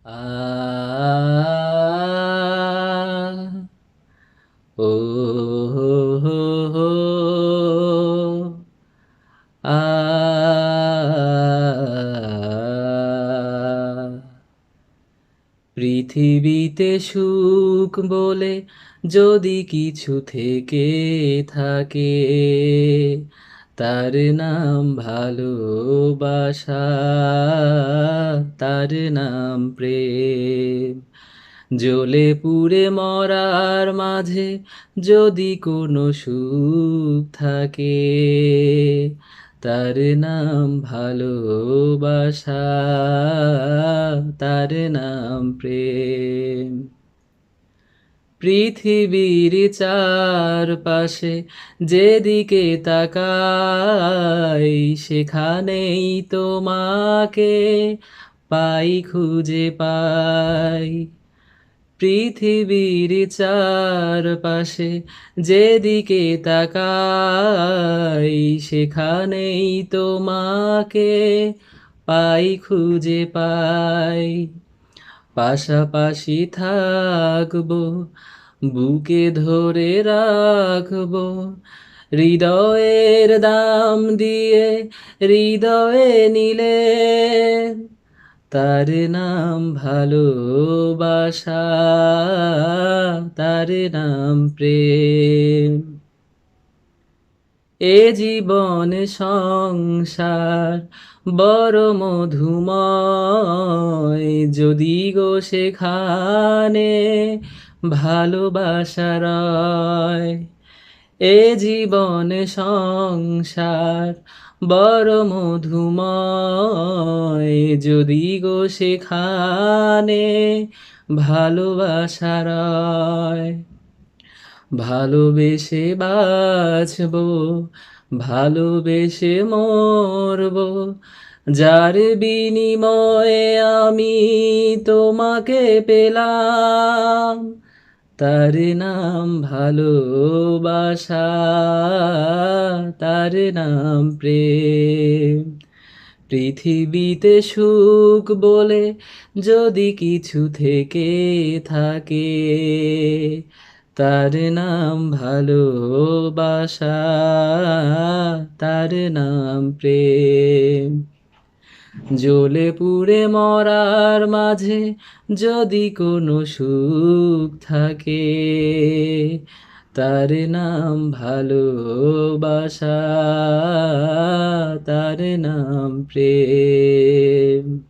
আ ও হো হো হো আ পৃথিবীতে সুখ বলে যদি কিছু থেকে থাকে, তার নাম ভালোবাসা, তার নাম প্রেম। জ্বলে পুড়ে মরার মাঝে যদি কোনো সুখ থাকে, তার নাম ভালোবাসা, তার নাম প্রেম। পৃথিবীর চারপাশে যেদিকে তাকাই, সেখানেই তোমাকে পাই, খুঁজে পাই। পৃথিবীর চারপাশে যেদিকে তাকাই, সেখানেই তোমাকে পাই, খুঁজে পাই। পাশাপাশি থাকবো, বুকে ধরে রাখবো, হৃদয়ের দাম দিয়ে হৃদয়ে নিলে, তার নাম ভালোবাসা, তার নাম প্রেম। এ জীবন সংসার বড় মধুময়, যদি গো সেখানে ভালোবাসা রয়। এ জীবন সংসার বড় মধুময়, যদি গো সেখানে ভালোবাসা রয়। ভালোবেসে বাঁচবো, ভালোবেসে মরবো, যার বিনিময়ে আমি তোমাকে পেলাম, তার নাম ভালোবাসা, তার নাম প্রেম। পৃথিবীতে সুখ বলে যদি কিছু থেকে থাকে, তার নাম ভালোবাসা, তার নাম প্রেম। জ্বলে পুড়ে মরার মাঝে যদি কোনো সুখ থাকে, তার নাম ভালোবাসা, তার নাম প্রেম।